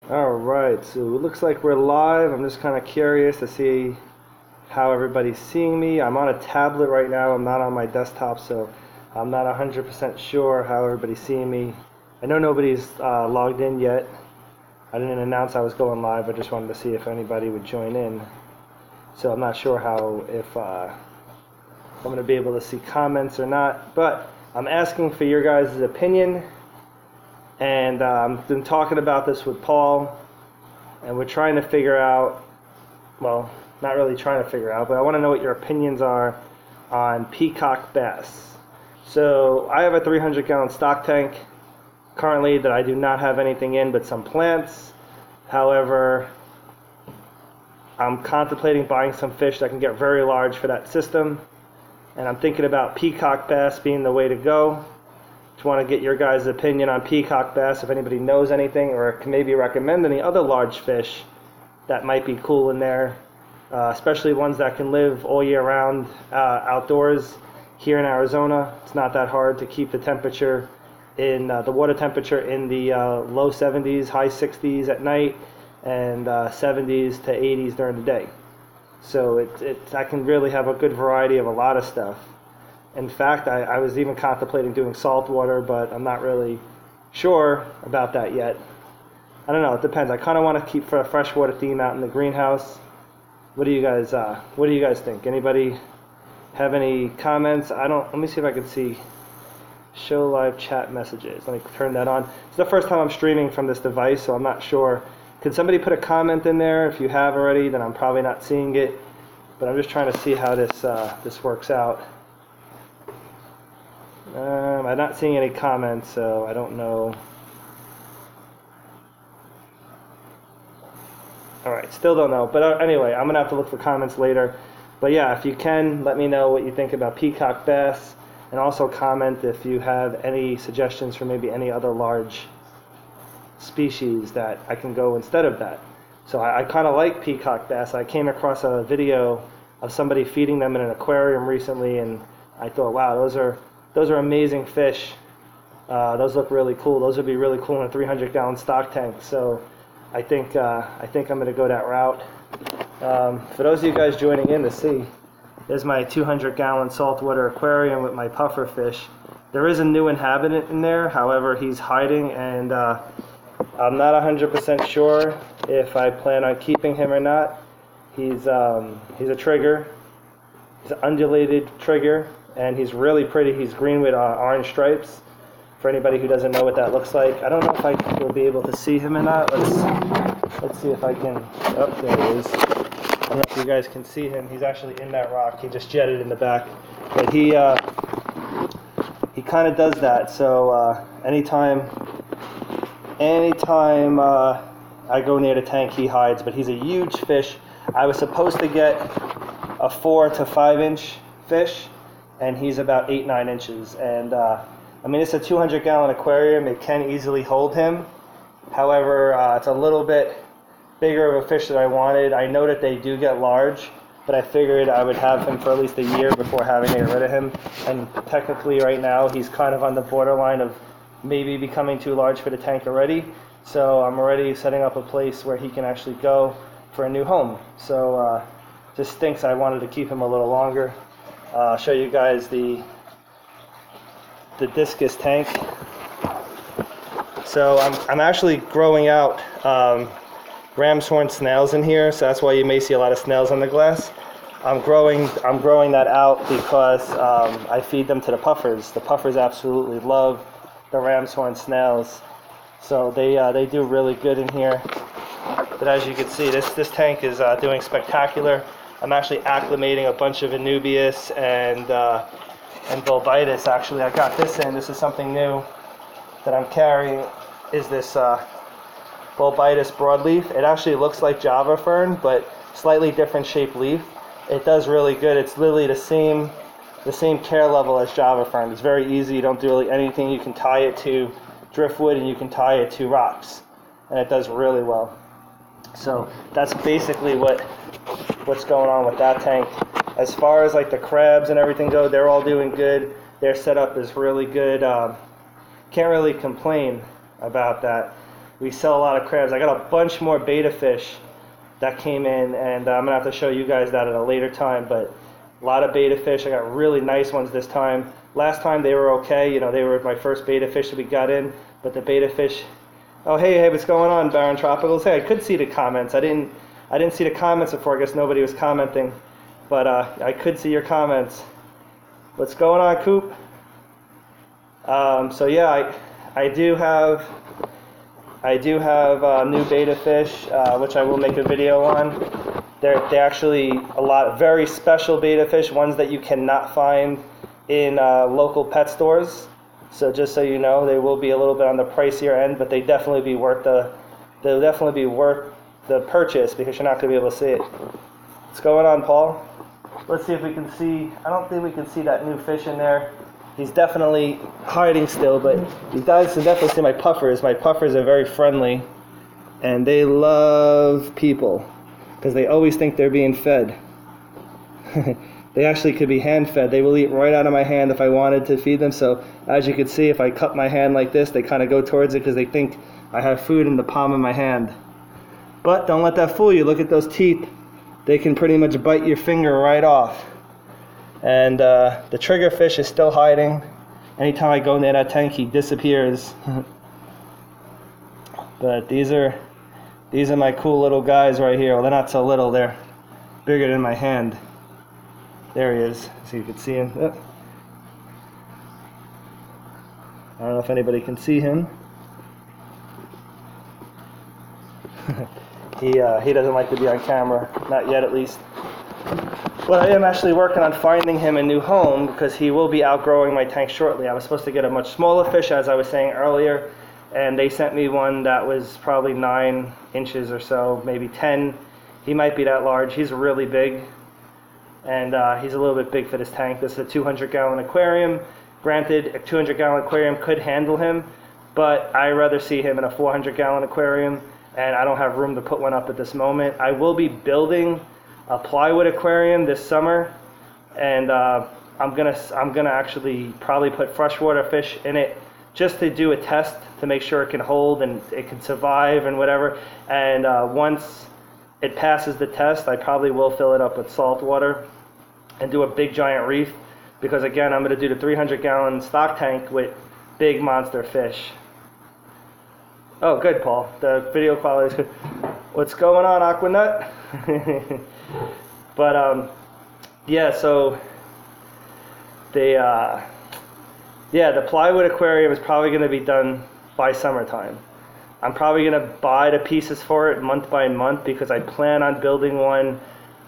Alright, so it looks like we're live. I'm just kind of curious to see how everybody's seeing me. I'm on a tablet right now. I'm not on my desktop, so I'm not 100% sure how everybody's seeing me. I know nobody's logged in yet. I didn't announce I was going live. I just wanted to see if anybody would join in. So I'm not sure if I'm going to be able to see comments or not, but I'm asking for your guys' opinion. And I've been talking about this with Paul, and we're trying to figure out, well, not really trying to figure out, but I want to know what your opinions are on peacock bass. So I have a 300-gallon stock tank currently that I do not have anything in but some plants. However, I'm contemplating buying some fish that can get very large for that system, and I'm thinking about peacock bass being the way to go. Just want to get your guys' opinion on peacock bass, if anybody knows anything or can maybe recommend any other large fish that might be cool in there, especially ones that can live all year round outdoors. Here in Arizona, it's not that hard to keep the temperature in the water temperature in the low 70s, high 60s at night, and 70s to 80s during the day. So I can really have a good variety of a lot of stuff. In fact, I was even contemplating doing salt water, but I'm not really sure about that yet. I don't know, it depends. I kind of want to keep for a freshwater theme out in the greenhouse. What do you guys think? Anybody have any comments? Let me see if I can see show live chat messages. Let me turn that on. It's the first time I'm streaming from this device, so I'm not sure. Can somebody put a comment in there? If you have already, then I'm probably not seeing it. But I'm just trying to see how this works out. I'm not seeing any comments, so I don't know. Alright, still don't know. But anyway, I'm going to have to look for comments later. But yeah, if you can, let me know what you think about peacock bass. And also comment if you have any suggestions for maybe any other large species that I can go instead of that. So I kind of like peacock bass. I came across a video of somebody feeding them in an aquarium recently, and I thought, wow, those are amazing fish. Those look really cool. Those would be really cool in a 300-gallon stock tank. So I think I'm going to go that route. For those of you guys joining in to see, there's my 200-gallon saltwater aquarium with my puffer fish. There is a new inhabitant in there. However, he's hiding, and I'm not 100% sure if I plan on keeping him or not. He's a trigger. He's an undulated trigger. And he's really pretty. He's green with orange stripes. For anybody who doesn't know what that looks like, I don't know if I will be able to see him or not. Let's see if I can. Oh, there he is. I don't know if you guys can see him. He's actually in that rock. He just jetted in the back, but he kind of does that. So anytime I go near the tank, he hides. But he's a huge fish. I was supposed to get a 4 to 5 inch fish, and he's about 8-9 inches. And I mean, it's a 200-gallon aquarium. It can easily hold him. However, it's a little bit bigger of a fish than I wanted. I know that they do get large, but I figured I would have him for at least a year before having to get rid of him. And technically right now, he's kind of on the borderline of maybe becoming too large for the tank already. So I'm already setting up a place where he can actually go for a new home. So just stinks. I wanted to keep him a little longer. I'll show you guys the discus tank. So I'm actually growing out ram's horn snails in here, so that's why you may see a lot of snails on the glass. I'm growing that out because I feed them to the puffers. The puffers absolutely love the ram's horn snails, so they do really good in here. But as you can see, this tank is doing spectacular. I'm actually acclimating a bunch of Anubias and Bulbitis. Actually, I got this in. This is something new that I'm carrying. Is this Bulbitis broadleaf? It actually looks like Java fern, but slightly different shaped leaf. It does really good. It's literally the same care level as Java fern. It's very easy. You don't do really anything. You can tie it to driftwood and you can tie it to rocks, and it does really well. So that's basically what's going on with that tank. As far as like the crabs and everything go, they're all doing good. Their setup is really good. Can't really complain about that. we sell a lot of crabs. I got a bunch more betta fish that came in, and I'm gonna have to show you guys that at a later time. But a lot of betta fish. I got really nice ones this time. Last time they were okay. You know, they were my first betta fish that we got in. But the betta fish. Oh, hey, what's going on, Baron Tropicals? Hey, I could see the comments. I didn't see the comments before. I guess nobody was commenting, but I could see your comments. What's going on, Coop? So yeah, I do have new betta fish, which I will make a video on. They're actually very special betta fish, ones that you cannot find in local pet stores. So just so you know, they will be a little bit on the pricier end, but they'll definitely be worth the purchase, because you're not going to be able to see it. What's going on, Paul? Let's see if we can see. I don't think we can see that new fish in there. He's definitely hiding still, but you guys can definitely see my puffers. My puffers are very friendly, and they love people because they always think they're being fed. They actually could be hand fed. They will eat right out of my hand if I wanted to feed them. So as you can see, if I cup my hand like this, they kind of go towards it because they think I have food in the palm of my hand. But don't let that fool you. Look at those teeth. They can pretty much bite your finger right off. And the triggerfish is still hiding. Anytime I go near that tank, he disappears. But these are my cool little guys right here. Well, they're not so little. They're bigger than my hand. There he is, so you can see him. Oh. I don't know if anybody can see him. He doesn't like to be on camera, not yet at least. But I am actually working on finding him a new home, because he will be outgrowing my tank shortly. I was supposed to get a much smaller fish, as I was saying earlier, and they sent me one that was probably 9 inches or so, maybe 10. He might be that large. He's really big. And he's a little bit big for this tank. This is a 200-gallon aquarium. Granted, a 200-gallon aquarium could handle him, but I'd rather see him in a 400-gallon aquarium, and I don't have room to put one up at this moment. I will be building a plywood aquarium this summer, and I'm gonna actually probably put freshwater fish in it just to do a test to make sure it can hold and it can survive and whatever. And once it passes the test, I probably will fill it up with salt water and do a big giant reef, because again, I'm going to do the 300-gallon stock tank with big monster fish. Oh, good, Paul. The video quality is good. What's going on, Aquanut? But yeah, so the plywood aquarium is probably going to be done by summertime. I'm probably going to buy the pieces for it month by month, because I plan on building one.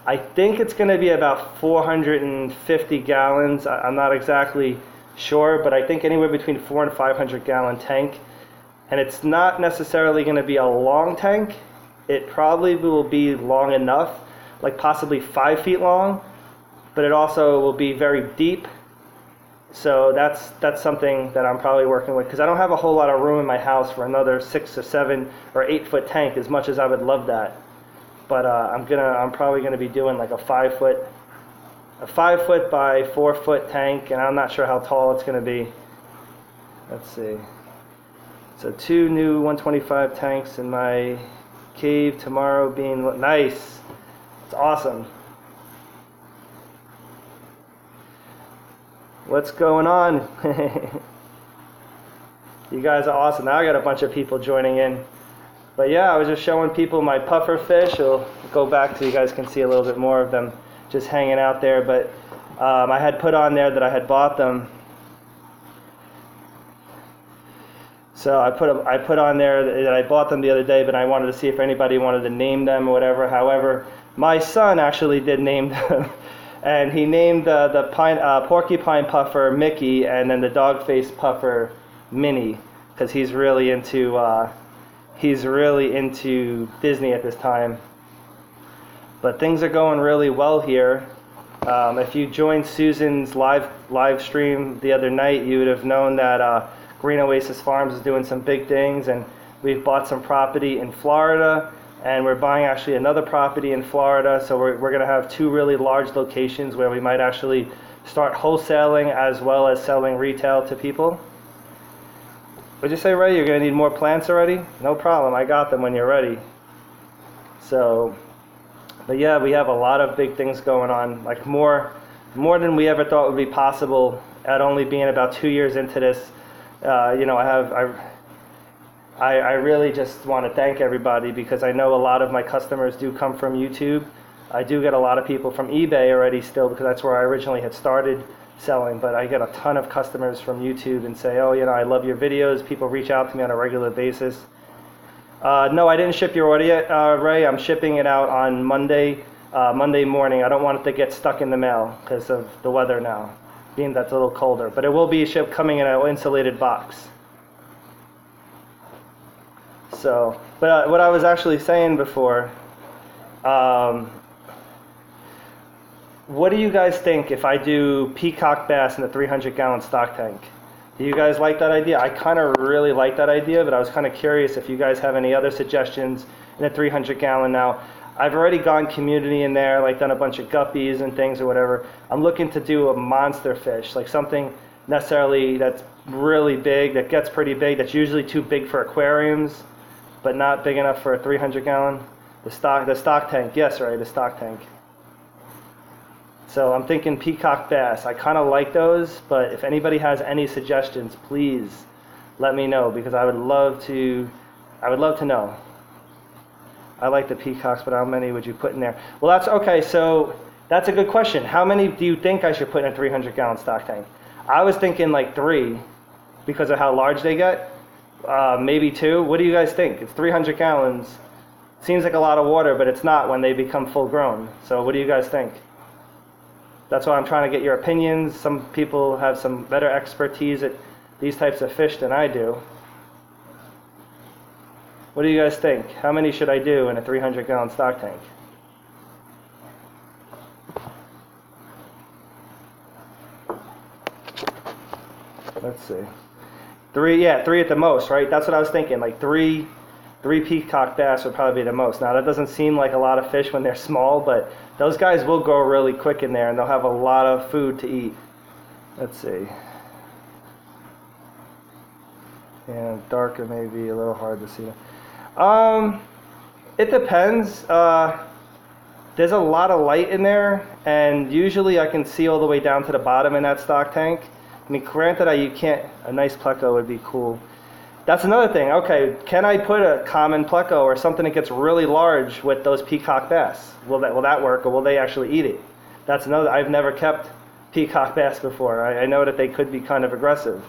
I think it's going to be about 450 gallons. I'm not exactly sure, but I think anywhere between 400 and 500 gallon tank. And it's not necessarily going to be a long tank. It probably will be long enough, like possibly 5 feet long, but it also will be very deep. So that's something that I'm probably working with, because I don't have a whole lot of room in my house for another 6 or 7 or 8 foot tank, as much as I would love that. But I'm probably gonna be doing like a 5 foot by 4 foot tank, and I'm not sure how tall it's gonna be. Let's see. So 2 new 125 tanks in my cave tomorrow being nice. It's awesome. What's going on? You guys are awesome. Now I got a bunch of people joining in. But yeah, I was just showing people my puffer fish. I'll go back so you guys can see a little bit more of them just hanging out there. But I had put on there that I had bought them. So I put on there that I bought them the other day, but I wanted to see if anybody wanted to name them or whatever. However, my son actually did name them. And he named the porcupine puffer Mickey, and then the dog-faced puffer Minnie, because he's really into Disney at this time. But things are going really well here. If you joined Susan's live stream the other night, you would have known that Green Oasis Farms is doing some big things, and we've bought some property in Florida. And we're buying actually another property in Florida, so we're going to have 2 really large locations where we might actually start wholesaling as well as selling retail to people. What'd you say, Ray? You're going to need more plants already? No problem. I got them when you're ready. So, but yeah, we have a lot of big things going on. Like more than we ever thought would be possible at only being about 2 years into this. You know, I really just want to thank everybody because I know a lot of my customers do come from YouTube. I do get a lot of people from eBay already still because that's where I originally had started selling, but I get a ton of customers from YouTube and say, oh, you know, I love your videos. People reach out to me on a regular basis. No, I didn't ship your order yet, Ray. I'm shipping it out on Monday morning. I don't want it to get stuck in the mail because of the weather now, being that's a little colder. But it will be coming in an insulated box. So, but what I was actually saying before, what do you guys think if I do peacock bass in a 300-gallon stock tank? Do you guys like that idea? I kind of really like that idea, but I was kind of curious if you guys have any other suggestions in a 300-gallon. Now, I've already gone community in there, like done a bunch of guppies and things or whatever. I'm looking to do a monster fish, like something necessarily that's really big, that gets pretty big, that's usually too big for aquariums, but not big enough for a 300-gallon. The stock tank, yes, right, the stock tank. So I'm thinking peacock bass. I kind of like those, but if anybody has any suggestions, please let me know because I would love to know. I like the peacocks, but how many would you put in there? Well, that's okay. So that's a good question. How many do you think I should put in a 300-gallon stock tank? I was thinking like 3 because of how large they get. Maybe 2. What do you guys think? It's 300 gallons. Seems like a lot of water, but it's not when they become full grown. So what do you guys think? That's why I'm trying to get your opinions. Some people have some better expertise at these types of fish than I do. What do you guys think? How many should I do in a 300-gallon stock tank? Let's see. 3 at the most, right? That's what I was thinking. Like 3 peacock bass would probably be the most. Now that doesn't seem like a lot of fish when they're small, but those guys will grow really quick in there and they'll have a lot of food to eat. Let's see. Yeah, darker may be a little hard to see. It depends. There's a lot of light in there, and usually I can see all the way down to the bottom in that stock tank. I mean, granted, you can't. A nice pleco would be cool. That's another thing. Okay, can I put a common pleco or something that gets really large with those peacock bass? Will that work, or will they actually eat it? That's another. I've never kept peacock bass before. I know that they could be kind of aggressive.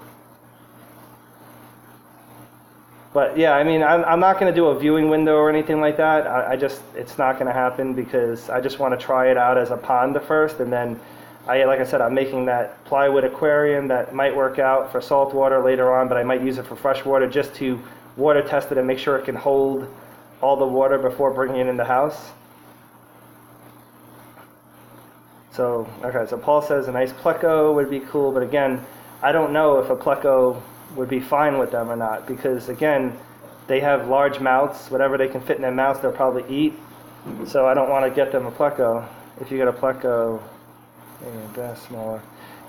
But yeah, I mean, I'm not going to do a viewing window or anything like that. It's not going to happen because I just want to try it out as a pond first, and then, like I said, I'm making that plywood aquarium that might work out for saltwater later on, but I might use it for freshwater just to water test it and make sure it can hold all the water before bringing it in the house. So, okay, so Paul says a nice pleco would be cool, but again, I don't know if a pleco would be fine with them or not, because again, they have large mouths. Whatever they can fit in their mouths, they'll probably eat. So I don't want to get them a pleco. If you get a pleco, bass smaller.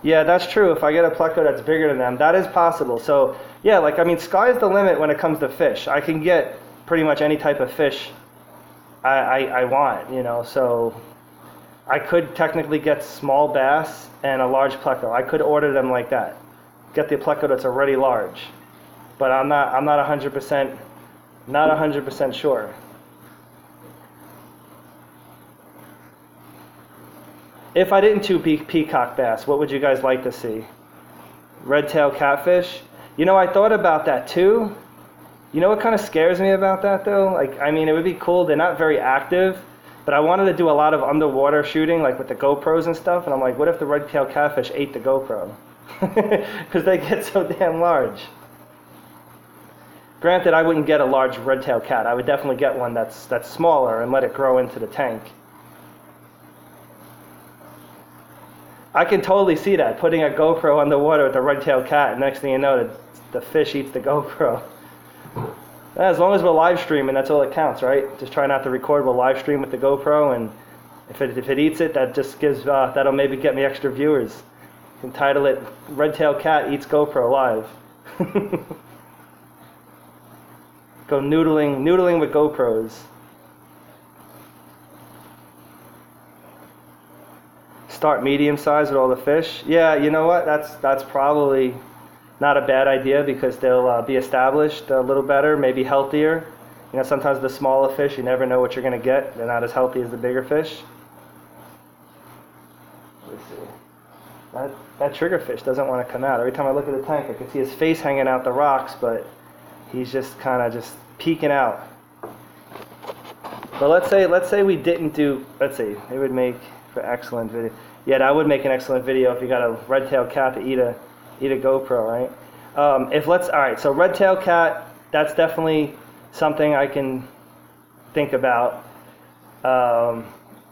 Yeah, that's true. If I get a pleco that's bigger than them, that is possible. So yeah, like, I mean, sky's the limit when it comes to fish. I can get pretty much any type of fish I want, you know. So I could technically get small bass and a large pleco. I could order them like that. Get the pleco that's already large, but I'm not 100% sure. If I didn't do peacock bass, what would you guys like to see? Red-tailed catfish? You know, I thought about that too. You know what kind of scares me about that though? Like, I mean, it would be cool. They're not very active, but I wanted to do a lot of underwater shooting, like with the GoPros and stuff. And I'm like, what if the red-tailed catfish ate the GoPro? Because they get so damn large. Granted, I wouldn't get a large red-tailed cat. I would definitely get one that's smaller and let it grow into the tank. I can totally see that, putting a GoPro underwater with a red-tailed cat, and next thing you know, the fish eats the GoPro. As long as we're live streaming, that's all that counts, right? Just try not to record. We'll live stream with the GoPro, and if it eats it, that just gives that'll maybe get me extra viewers. Entitle it "Red-tailed Cat Eats GoPro Live." go noodling with GoPros. Start medium size with all the fish. Yeah, you know what? That's probably not a bad idea because they'll be established a little better, maybe healthier. You know, sometimes the smaller fish, you never know what you're going to get. They're not as healthy as the bigger fish. Let's see. That triggerfish doesn't want to come out. Every time I look at the tank, I can see his face hanging out the rocks, but he's just kind of just peeking out. But let's say we didn't do. Let's see. It would make for excellent video. Yeah, that would make an excellent video if you got a red-tailed cat to eat a GoPro, right? All right. So red-tailed cat, that's definitely something I can think about.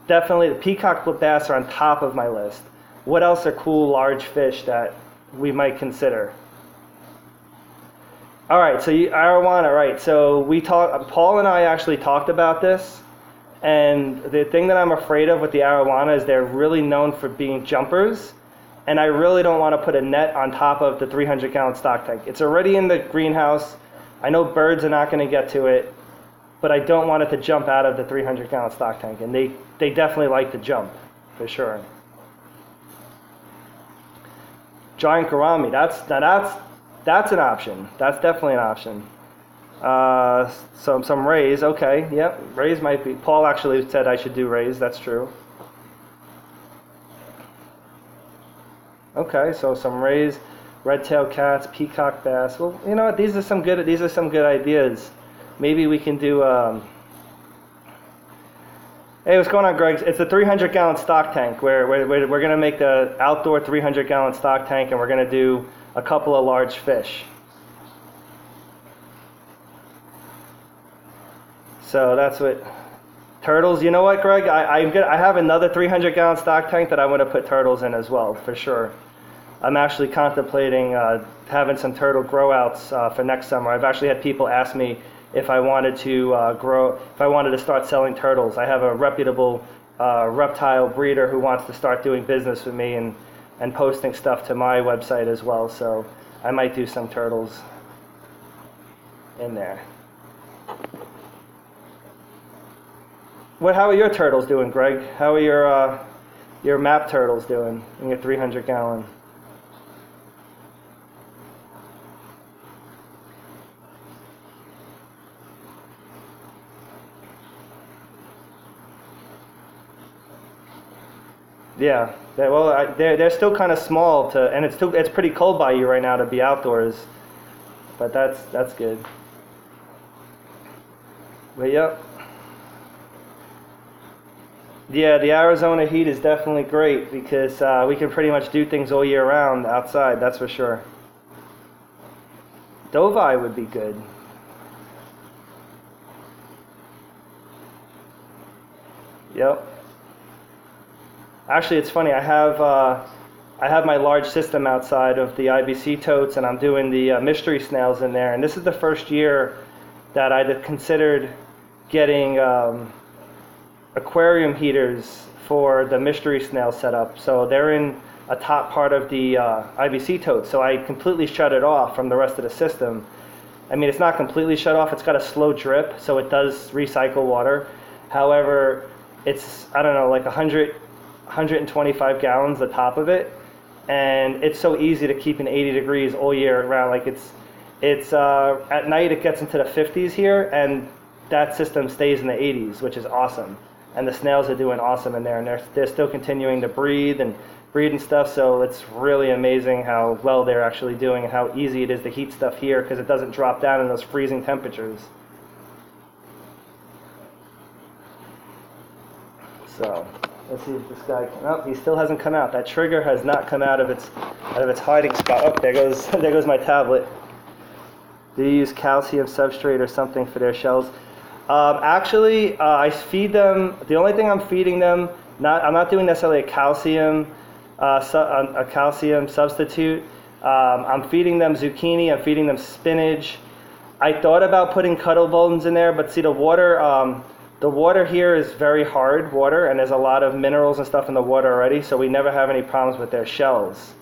Definitely the peacock bass are on top of my list. What else are cool large fish that we might consider? All right, so arowana, right? So Paul and I actually talked about this, and the thing that I'm afraid of with the arowana is they're really known for being jumpers, and I really don't want to put a net on top of the 300-gallon stock tank. It's already in the greenhouse. I know birds are not going to get to it, but I don't want it to jump out of the 300-gallon stock tank, and they definitely like to jump, for sure. Giant gourami, that's an option. That's definitely an option. Some rays, okay, yep, rays might be. Paul actually said I should do rays. That's true. Okay, so some rays, red-tailed cats, peacock bass. Well, you know what? These are some good ideas. Maybe we can do. Hey, what's going on, Greg? It's a 300-gallon stock tank. We're going to make the outdoor 300-gallon stock tank, and we're going to do a couple of large fish. So that's what turtles. You know what, Greg? I have another 300-gallon stock tank that I want to put turtles in as well, for sure. I'm actually contemplating having some turtle grow outs for next summer. I've actually had people ask me if I wanted to start selling turtles. I have a reputable reptile breeder who wants to start doing business with me and posting stuff to my website as well. So I might do some turtles in there. How are your turtles doing, Greg? How are your map turtles doing in your 300-gallon? Yeah, they're still kind of small and it's pretty cold by you right now to be outdoors, but that's good. But yep. Yeah, the Arizona heat is definitely great because we can pretty much do things all year round outside. That's for sure. Dovai would be good. Yep. Actually, it's funny. I have my large system outside of the IBC totes, and I'm doing the mystery snails in there. And this is the first year that I'd considered getting aquarium heaters for the mystery snail setup. So they're in a top part of the IBC totes. So I completely shut it off from the rest of the system. I mean, it's not completely shut off. It's got a slow drip, so it does recycle water. However, it's, I don't know, like 125 gallons the top of it, and it's so easy to keep in 80 degrees all year round. Like it's at night it gets into the 50s here, and that system stays in the 80s, which is awesome. And the snails are doing awesome in there, and they're still continuing to breed and stuff. So it's really amazing how well they're actually doing and how easy it is to heat stuff here because it doesn't drop down in those freezing temperatures. So let's see if this guy can. Oh, he still hasn't come out. That trigger has not come out of its hiding spot. Oh, there goes my tablet. Do you use calcium substrate or something for their shells? Actually, I feed them. The only thing I'm feeding them, I'm not doing necessarily a calcium substitute. I'm feeding them zucchini. I'm feeding them spinach. I thought about putting cuttle bones in there, but see, the water here is very hard water, and there's a lot of minerals and stuff in the water already, so we never have any problems with their shells.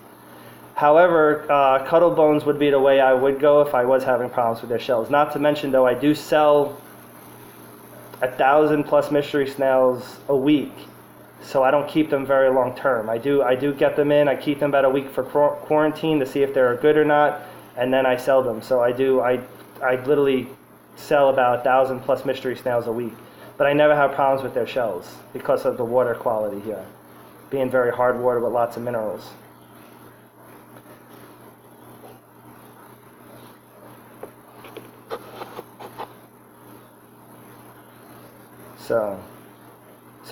However, Cuddle Bones would be the way I would go if I was having problems with their shells. Not to mention, though, I do sell 1,000 plus mystery snails a week, so I don't keep them very long term. I do get them in. I keep them about a week for quarantine to see if they're good or not, and then I sell them. So I literally sell about 1,000 plus mystery snails a week, but I never have problems with their shells because of the water quality here, being very hard water with lots of minerals. So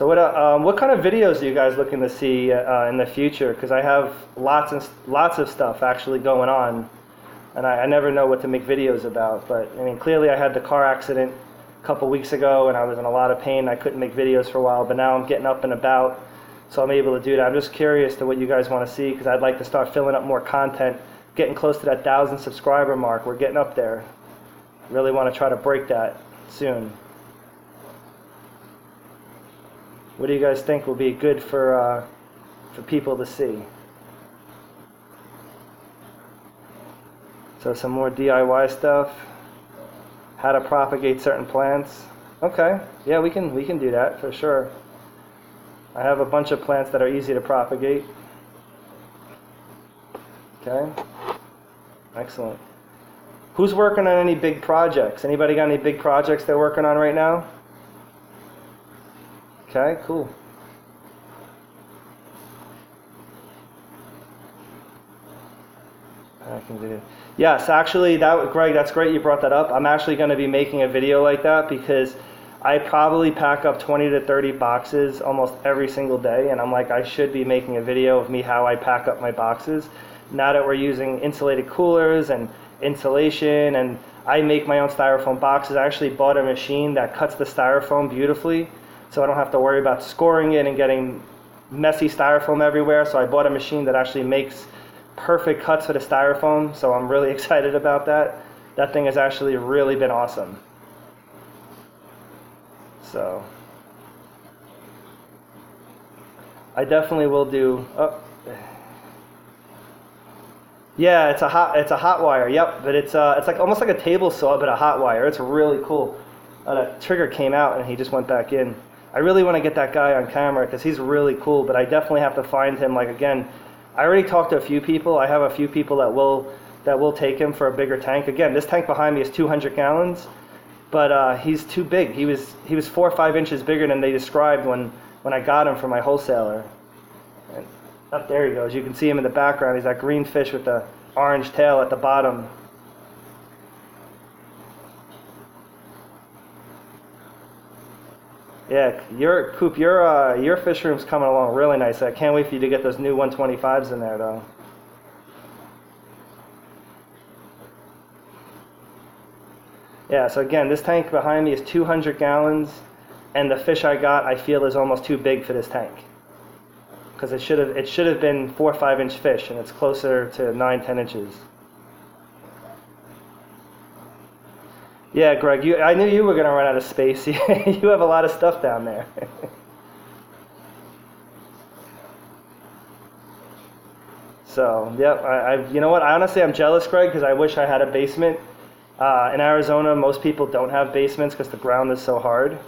what kind of videos are you guys looking to see in the future? Because I have lots of stuff actually going on, and I never know what to make videos about. But I mean, clearly I had the car accident a couple weeks ago, and I was in a lot of pain. I couldn't make videos for a while, but now I'm getting up and about, so I'm able to do that. I'm just curious to what you guys want to see, because I'd like to start filling up more content, getting close to that 1,000 subscriber mark. We're getting up there. Really want to try to break that soon. What do you guys think will be good for people to see? So some more DIY stuff. How to propagate certain plants. Okay, yeah, we can do that for sure. I have a bunch of plants that are easy to propagate. Okay, excellent. Who's working on any big projects? Anybody got any big projects they're working on right now? Okay, cool. I can do it. Yes, actually, Greg, that's great you brought that up. I'm actually going to be making a video like that, because I probably pack up 20 to 30 boxes almost every single day, and I'm like, I should be making a video of me how I pack up my boxes. Now that we're using insulated coolers and insulation, and I make my own styrofoam boxes. I actually bought a machine that cuts the styrofoam beautifully, so I don't have to worry about scoring it and getting messy styrofoam everywhere. So I bought a machine that actually makes perfect cuts for the styrofoam, so I'm really excited about that. That thing has actually really been awesome. So I definitely will do. Yeah, it's a hot wire. Yep, but it's like almost like a table saw, but a hot wire. It's really cool. That trigger came out and he just went back in. I really want to get that guy on camera because he's really cool, but I definitely have to find him. Like, again, I already talked to a few people. I have a few people that will take him for a bigger tank. Again, this tank behind me is 200 gallons, but he's too big. He was 4 or 5 inches bigger than they described when I got him from my wholesaler. And up there he goes. You can see him in the background. He's that green fish with the orange tail at the bottom. Yeah, Coop, your fish room's coming along really nice. I can't wait for you to get those new 125s in there, though. Yeah, so again, this tank behind me is 200 gallons, and the fish I got, I feel, is almost too big for this tank, because it should have been 4 or 5 inch fish, and it's closer to 9-10 inches. Yeah, Greg, I knew you were going to run out of space. You have a lot of stuff down there. So, yeah, you know what? Honestly, I'm jealous, Greg, because I wish I had a basement. In Arizona, most people don't have basements because the ground is so hard.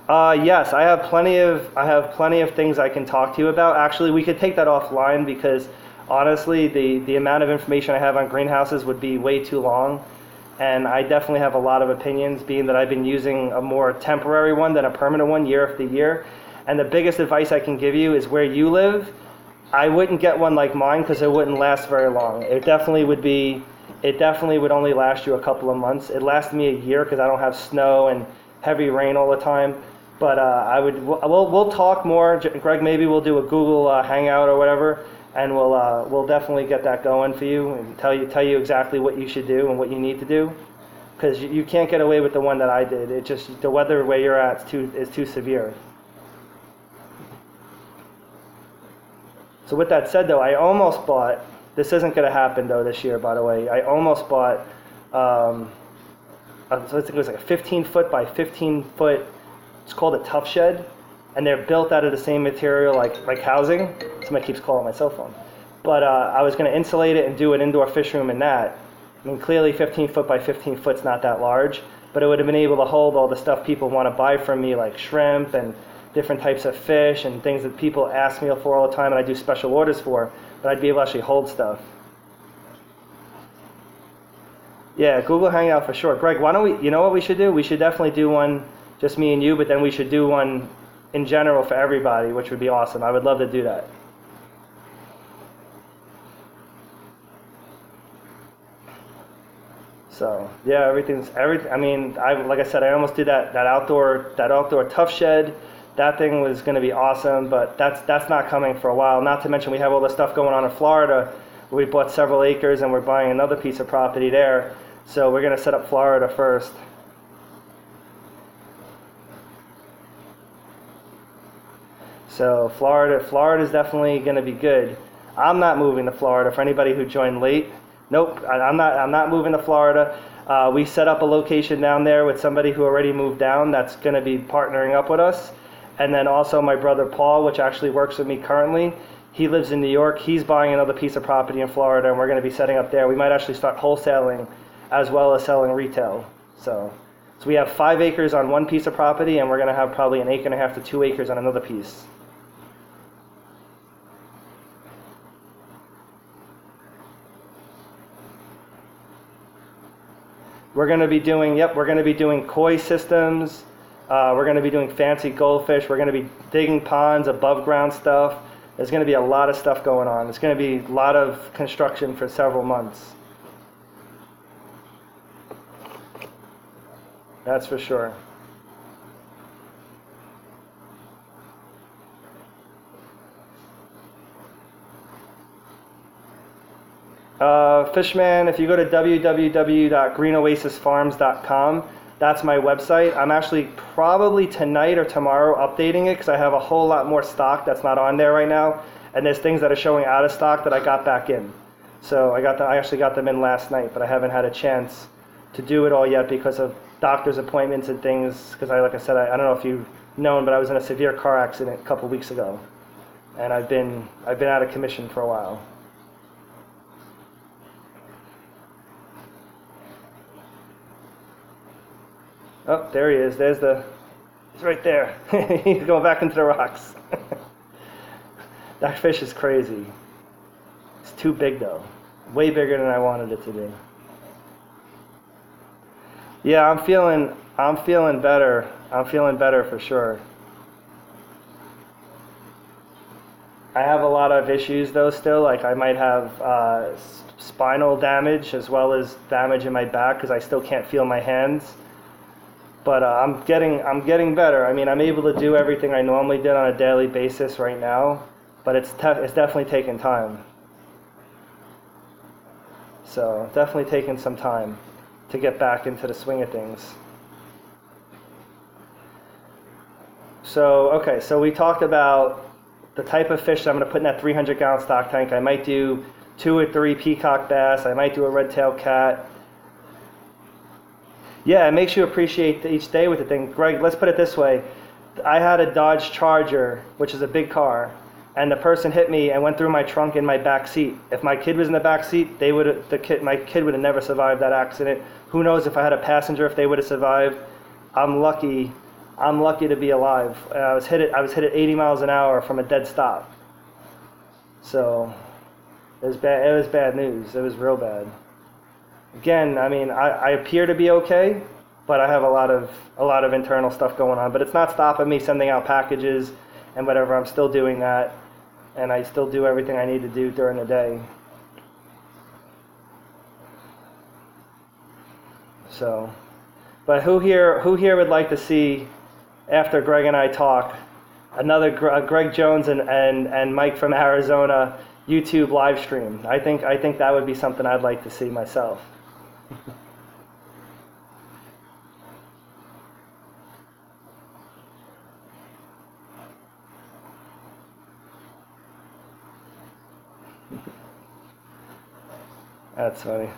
Yes, I have plenty of things I can talk to you about. Actually, we could take that offline, because honestly, the amount of information I have on greenhouses would be way too long, and I definitely have a lot of opinions, being that I've been using a more temporary one than a permanent one year after year. And the biggest advice I can give you is, where you live, I wouldn't get one like mine, because it wouldn't last very long. It definitely would only last you a couple of months. It lasted me a year because I don't have snow and heavy rain all the time. But we'll talk more. Greg, maybe we'll do a Google Hangout or whatever, and we'll definitely get that going for you and tell you exactly what you should do and what you need to do, because you can't get away with the one that I did. It just, the weather where you're at is too severe. So with that said, though, I almost bought. This isn't going to happen though this year, by the way. I almost bought. So I think it was like a 15 foot by 15 foot. It's called a Tough Shed. and they're built out of the same material like housing. Somebody keeps calling my cell phone. But I was going to insulate it and do an indoor fish room in that. I mean, clearly 15 foot by 15 foot's not that large, but it would have been able to hold all the stuff people want to buy from me, like shrimp and different types of fish and things that people ask me for all the time and I do special orders for, but I'd be able to actually hold stuff. Yeah, Google Hangout for sure. Greg, why don't we, you know what we should do? We should definitely do one, just me and you, but then we should do one in general for everybody, which would be awesome. I would love to do that. So yeah, everything. I mean, like I said, I almost did that outdoor tough shed. That thing was going to be awesome, but that's not coming for a while. Not to mention we have all this stuff going on in Florida. We bought several acres and we're buying another piece of property there. So we're going to set up Florida first. So Florida is definitely going to be good. I'm not moving to Florida. For anybody who joined late, nope, I'm not moving to Florida. We set up a location down there with somebody who already moved down that's going to be partnering up with us. And then also my brother Paul, which actually works with me currently, he lives in New York. He's buying another piece of property in Florida, and we're going to be setting up there. We might actually start wholesaling as well as selling retail. So we have 5 acres on one piece of property, and we're going to have probably 1.5 acres to 2 acres on another piece. We're going to be doing koi systems. We're going to be doing fancy goldfish. We're going to be digging ponds, above ground stuff. There's going to be a lot of stuff going on. It's going to be a lot of construction for several months. That's for sure. Fishman, if you go to www.greenoasisfarms.com, that's my website. I'm actually probably tonight or tomorrow updating it because I have a whole lot more stock that's not on there right now, and there's things that are showing out of stock that I got back in. So I actually got them in last night, but I haven't had a chance to do it all yet because of doctor's appointments and things. Because like I said, I don't know if you've known, but I was in a severe car accident a couple weeks ago, and I've been out of commission for a while. Oh, there he is. He's right there. He's going back into the rocks. That fish is crazy. It's too big though. Way bigger than I wanted it to be. Yeah, I'm feeling better. I'm feeling better for sure. I have a lot of issues though still. Like I might have spinal damage as well as damage in my back because I still can't feel my hands. But I'm getting better. I mean, I'm able to do everything I normally did on a daily basis right now, but it's definitely taking time. So definitely taking some time to get back into the swing of things. So okay, so we talked about the type of fish that I'm going to put in that 300-gallon stock tank. I might do 2 or 3 peacock bass. I might do a red-tailed cat. Yeah, it makes you appreciate each day with the thing. Greg, let's put it this way. I had a Dodge Charger, which is a big car, and the person hit me and went through my trunk in my back seat. If my kid was in the back seat, my kid would have never survived that accident. Who knows if I had a passenger, if they would have survived. I'm lucky to be alive. I was hit at 80 miles an hour from a dead stop. So it was bad. It was bad news. It was real bad. Again, I mean, I appear to be okay, but I have a lot of internal stuff going on. But it's not stopping me sending out packages and whatever. I'm still doing that, and I still do everything I need to do during the day. So, but who here would like to see, after Greg and I talk, another Greg Jones and Mike from Arizona YouTube live stream? I think that would be something I'd like to see myself. That's funny.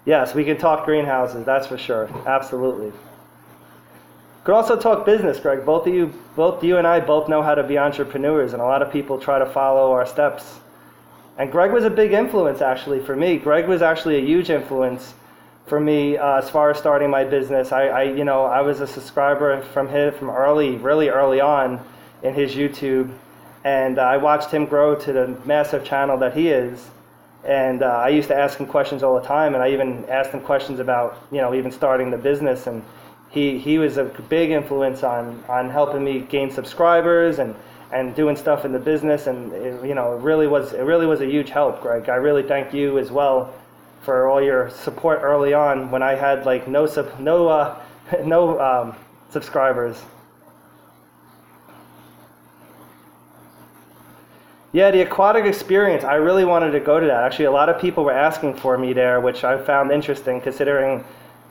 Yes, we can talk greenhouses, that's for sure. Absolutely. Could also talk business, Greg. Both you and I both know how to be entrepreneurs, and a lot of people try to follow our steps. And Greg was a big influence actually for me. Greg was actually a huge influence for me as far as starting my business. I was a subscriber from him from really early on in his YouTube, and I watched him grow to the massive channel that he is. And I used to ask him questions all the time, and I even asked him questions about, even starting the business. And he was a big influence on helping me gain subscribers and doing stuff in the business. And it really was a huge help, Greg. I really thank you as well for all your support early on when I had like no subscribers. Yeah, the aquatic experience, I really wanted to go to that. Actually, a lot of people were asking for me there, which I found interesting considering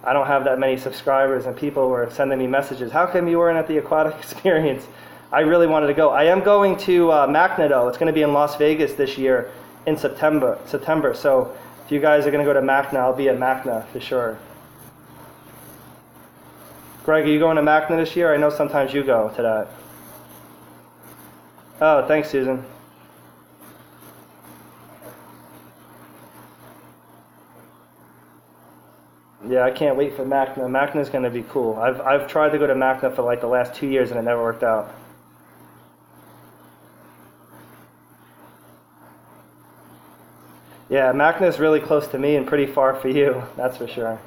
I don't have that many subscribers, and people were sending me messages. How come you weren't at the aquatic experience? I really wanted to go. I am going to MACNA though. It's going to be in Las Vegas this year in September. So if you guys are going to go to MACNA, I'll be at MACNA for sure. Greg, are you going to MACNA this year? I know sometimes you go to that. Oh, thanks, Susan. Yeah, I can't wait for MACNA. MACNA is going to be cool. I've tried to go to MACNA for like the last 2 years and it never worked out. Yeah, MACNA is really close to me and pretty far for you, that's for sure.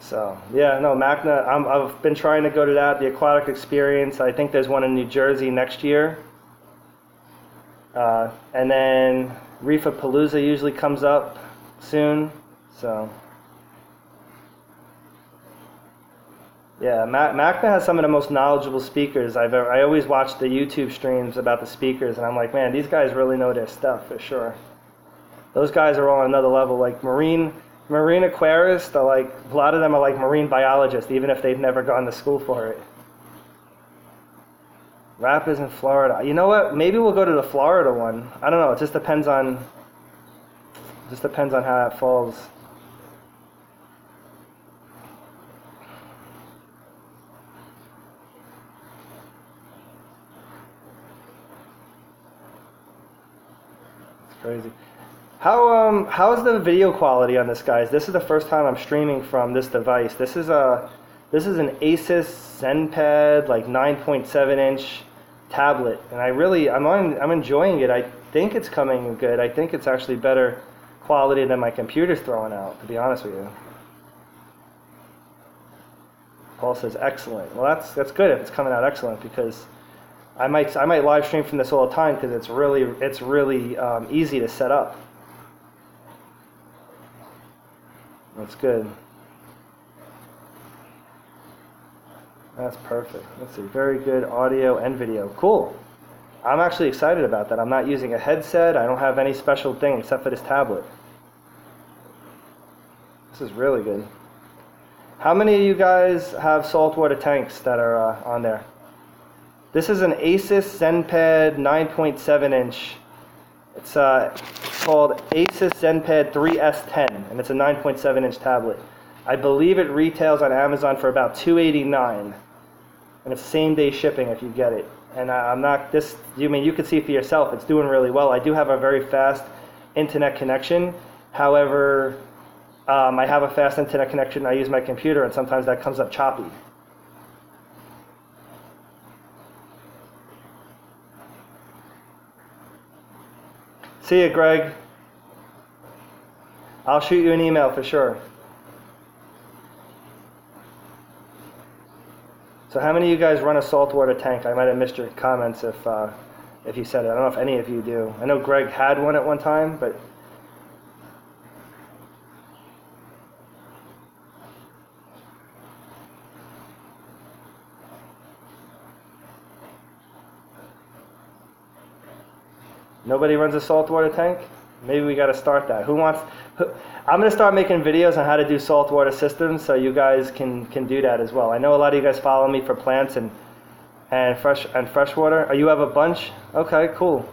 So, yeah, no, MACNA, I've been trying to go to that, the aquatic experience. I think there's one in New Jersey next year. And then Reefapalooza usually comes up soon, so yeah, MACNA has some of the most knowledgeable speakers I always watch the YouTube streams about the speakers, and I'm like, man, these guys really know their stuff for sure. Those guys are all on another level, like marine aquarists. They're like, a lot of them are like marine biologists, even if they've never gone to school for it. Rapids in Florida. You know what? Maybe we'll go to the Florida one. I don't know. It just depends on how that falls. It's crazy. How's the video quality on this, guys? This is the first time I'm streaming from this device. This is an Asus ZenPad, like 9.7 inch tablet, and I'm enjoying it. I think it's coming good. I think it's actually better quality than my computer's throwing out, to be honest with you. Paul says excellent. Well, that's good if it's coming out excellent, because I might live stream from this all the time because it's really easy to set up. That's good. That's perfect. Let's see. Very good audio and video. Cool. I'm actually excited about that. I'm not using a headset. I don't have any special thing except for this tablet. This is really good. How many of you guys have saltwater tanks that are on there? This is an Asus ZenPad 9.7 inch. It's called Asus ZenPad 3S10, and it's a 9.7 inch tablet. I believe it retails on Amazon for about $289, and it's same day shipping if you get it. And you can see for yourself, it's doing really well. I do have a very fast internet connection. However, I have a fast internet connection. I use my computer, and sometimes that comes up choppy. See you, Greg. I'll shoot you an email for sure. So how many of you guys run a saltwater tank? I might have missed your comments if you said it. I don't know if any of you do. I know Greg had one at one time, but nobody runs a saltwater tank? Maybe we got to start that. I'm going to start making videos on how to do saltwater systems, so you guys can do that as well. I know a lot of you guys follow me for plants and freshwater. Oh, you have a bunch? Okay, cool.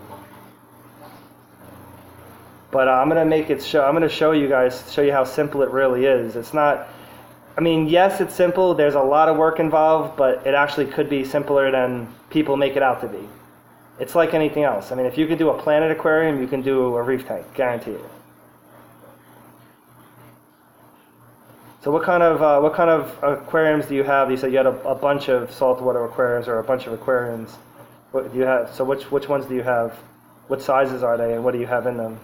But I'm gonna make it show. I'm gonna show you how simple it really is. It's not. I mean, yes, it's simple. There's a lot of work involved, but it actually could be simpler than people make it out to be. It's like anything else. I mean, if you can do a planet aquarium, you can do a reef tank, guarantee it. So what kind of aquariums do you have? You said you had a bunch of saltwater aquariums or a bunch of aquariums. What do you have? So which ones do you have? What sizes are they, and what do you have in them?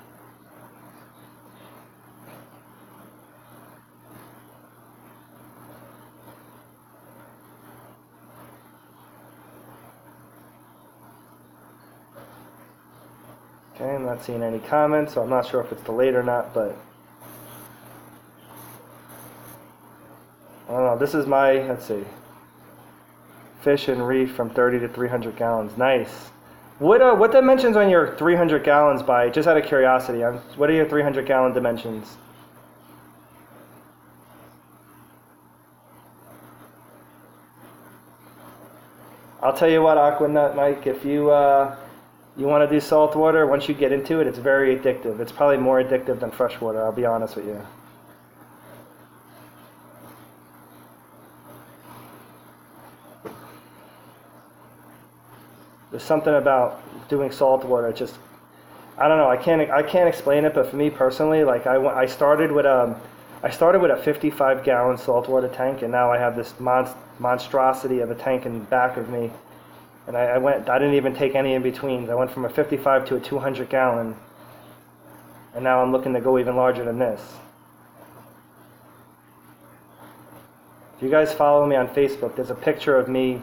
Okay, I'm not seeing any comments, so I'm not sure if it's delayed or not, but I don't know. This is my, let's see, fish and reef from 30 to 300 gallons. Nice. What dimensions on your 300 gallons by, just out of curiosity, what are your 300 gallon dimensions? I'll tell you what, Aquanut Mike, if you want to do salt water, once you get into it, it's very addictive. It's probably more addictive than fresh water, I'll be honest with you. There's something about doing salt water, just, I don't know, I can't explain it, but for me personally, like I started with a 55 gallon saltwater tank, and now I have this monstrosity of a tank in the back of me. And I didn't even take any in betweens. I went from a 55 to a 200 gallon, and now I'm looking to go even larger than this. If you guys follow me on Facebook, there's a picture of me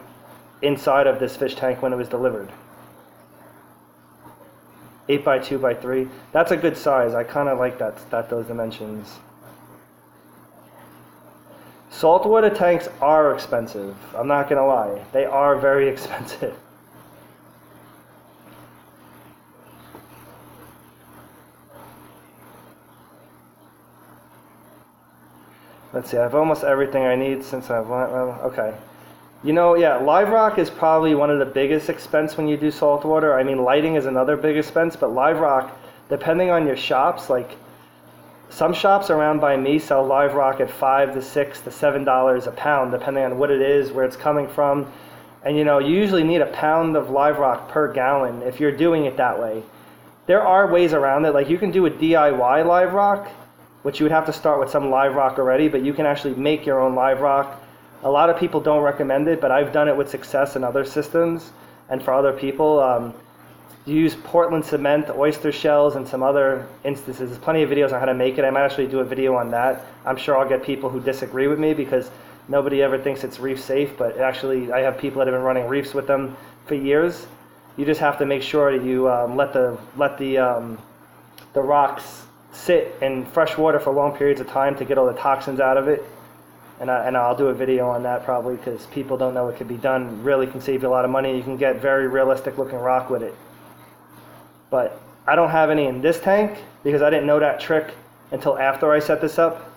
inside of this fish tank when it was delivered. 8 by 2 by 3. That's a good size. I kind of like those dimensions. Saltwater tanks are expensive. I'm not going to lie. They are very expensive. Let's see, I have almost everything I need since I've learned. Well, okay. You know, yeah, live rock is probably one of the biggest expense when you do saltwater. I mean, lighting is another big expense, but live rock, depending on your shops, like some shops around by me sell live rock at $5 to $6 to $7 a pound, depending on what it is, where it's coming from. And you know, you usually need a pound of live rock per gallon if you're doing it that way. There are ways around it, like you can do a DIY live rock, which you would have to start with some live rock already, but you can actually make your own live rock. A lot of people don't recommend it, but I've done it with success in other systems and for other people. You use Portland cement, oyster shells, and some other instances. There's plenty of videos on how to make it. I might actually do a video on that. I'm sure I'll get people who disagree with me because nobody ever thinks it's reef safe, but actually I have people that have been running reefs with them for years. You just have to make sure that you let the rocks sit in fresh water for long periods of time to get all the toxins out of it. And I'll do a video on that probably because people don't know it can be done. Really can save you a lot of money. You can get very realistic looking rock with it. But I don't have any in this tank because I didn't know that trick until after I set this up.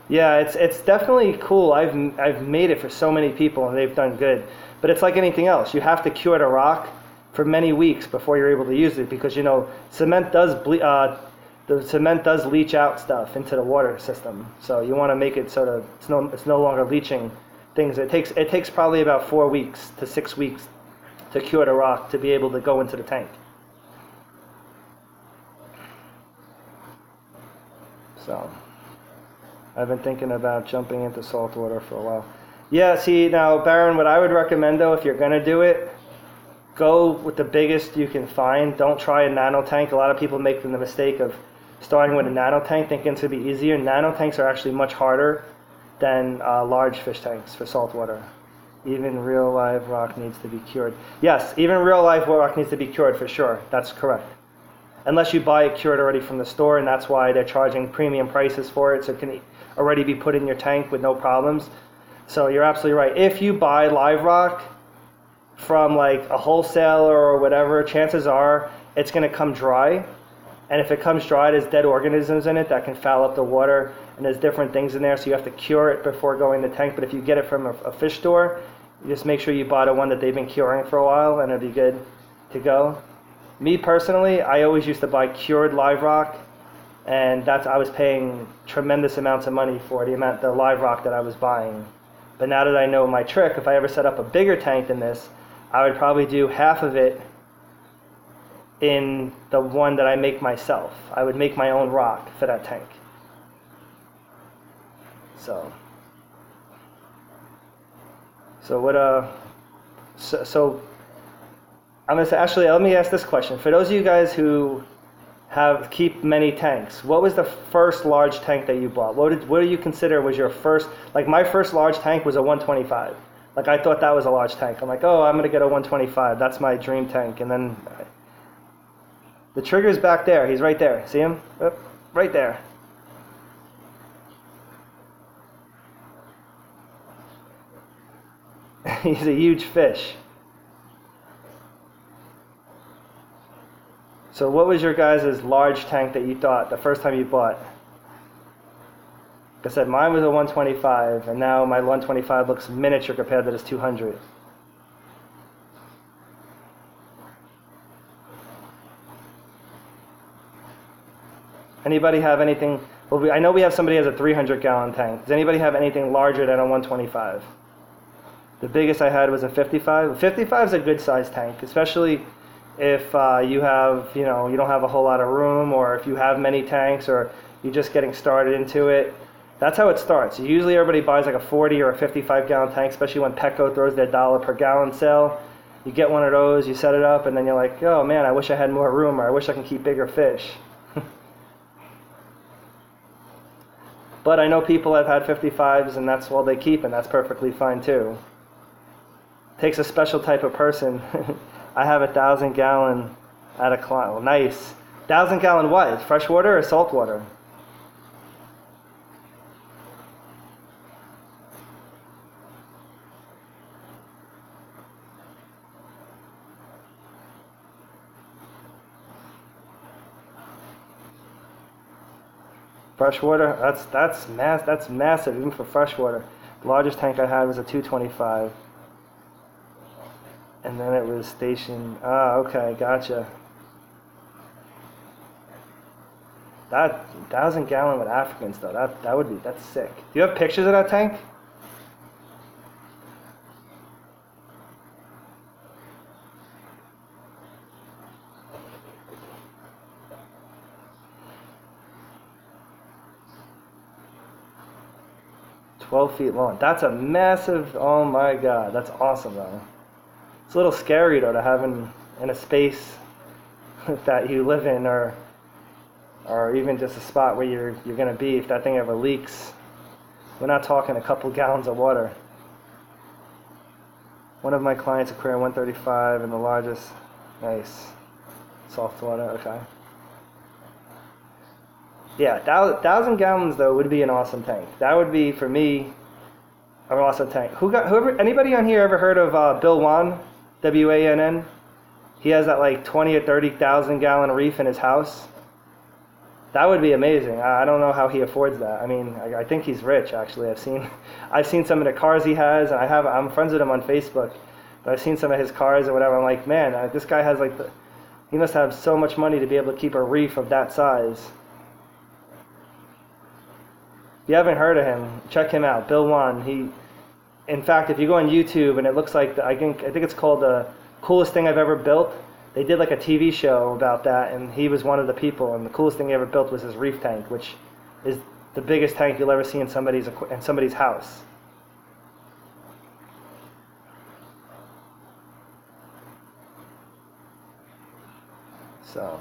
Yeah, it's definitely cool. I've made it for so many people and they've done good. But it's like anything else. You have to cure the rock for many weeks before you're able to use it because you know cement does leach out stuff into the water system. So you want to make it so that it's no longer leaching things. It takes probably about 4 weeks to 6 weeks to cure the rock to be able to go into the tank. So I've been thinking about jumping into salt water for a while. Yeah, see now Baron, what I would recommend though, if you're gonna do it, go with the biggest you can find. Don't try a nano tank. A lot of people make the mistake of starting with a nano tank thinking it's gonna be easier. Nano tanks are actually much harder than large fish tanks for salt water. Even real live rock needs to be cured. Yes, even real live rock needs to be cured for sure. That's correct. Unless you buy it cured already from the store, and that's why they're charging premium prices for it, so it can already be put in your tank with no problems. So you're absolutely right. If you buy live rock from like a wholesaler or whatever, chances are it's going to come dry. And if it comes dry, there's dead organisms in it that can foul up the water, and there's different things in there, so you have to cure it before going in the tank. But if you get it from a fish store, you just make sure you buy the one that they've been curing for a while, and it'll be good to go. Me personally, I always used to buy cured live rock, and I was paying tremendous amounts of money for the live rock that I was buying. But now that I know my trick, if I ever set up a bigger tank than this, I would probably do half of it in the one that I make myself. I would make my own rock for that tank. So I'm gonna say, actually, let me ask this question. For those of you guys who keep many tanks, what was the first large tank that you bought? What do you consider was your first? Like, my first large tank was a 125. Like, I thought that was a large tank. I'm like, oh, I'm gonna get a 125. That's my dream tank. And then the trigger's back there. He's right there. See him? Right there. He's a huge fish. So what was your guys' large tank that you thought the first time you bought? Like I said, mine was a 125, and now my 125 looks miniature compared to this 200. Anybody have anything? Well, I know we have somebody who has a 300-gallon tank. Does anybody have anything larger than a 125? The biggest I had was a 55. A 55 is a good sized tank, especially if you don't have a whole lot of room, or if you have many tanks, or you're just getting started into it. That's how it starts. Usually everybody buys like a 40 or a 55-gallon tank, especially when Petco throws their $1 per gallon sale. You get one of those, you set it up, and then you're like, oh man, I wish I had more room, or I wish I can keep bigger fish. But I know people have had 55s, and that's all they keep, and that's perfectly fine too. Takes a special type of person. I have 1,000-gallon at a client. Well, nice. 1,000-gallon what? Fresh water or salt water? Fresh water? That's massive, even for fresh water. The largest tank I had was a 225. And then it was stationed. Ah, okay, gotcha. That 1,000-gallon with Africans though, that's sick. Do you have pictures of that tank? "12 feet long." That's a massive. Oh my God, that's awesome though. It's a little scary though to have in a space that you live in, or even just a spot where you're gonna be if that thing ever leaks. We're not talking a couple gallons of water. One of my clients acquired 135, and the largest, nice, soft water. Okay. Yeah, 1,000 gallons though would be an awesome tank. That would be for me an awesome tank. Anybody on here ever heard of Bill Wann? WANN. He has that like 20 or 30,000 gallon reef in his house. That would be amazing. I don't know how he affords that. I mean, I think he's rich actually. I've seen some of the cars he has, and I'm friends with him on Facebook. But I've seen some of his cars or whatever. I'm like, man, this guy has he must have so much money to be able to keep a reef of that size. If you haven't heard of him, check him out, Bill Wann. In fact, if you go on YouTube and it looks like, I think it's called The Coolest Thing I've Ever Built, they did like a TV show about that, and he was one of the people, and the coolest thing he ever built was his reef tank, which is the biggest tank you'll ever see in somebody's house. So,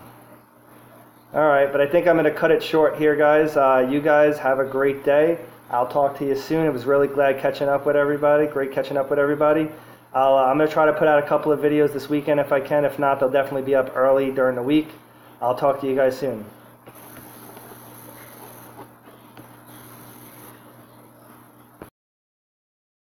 all right, but I think I'm going to cut it short here, guys. You guys have a great day. I'll talk to you soon. It was really glad catching up with everybody. Great catching up with everybody. I'm going to try to put out a couple of videos this weekend if I can. If not, they'll definitely be up early during the week. I'll talk to you guys soon.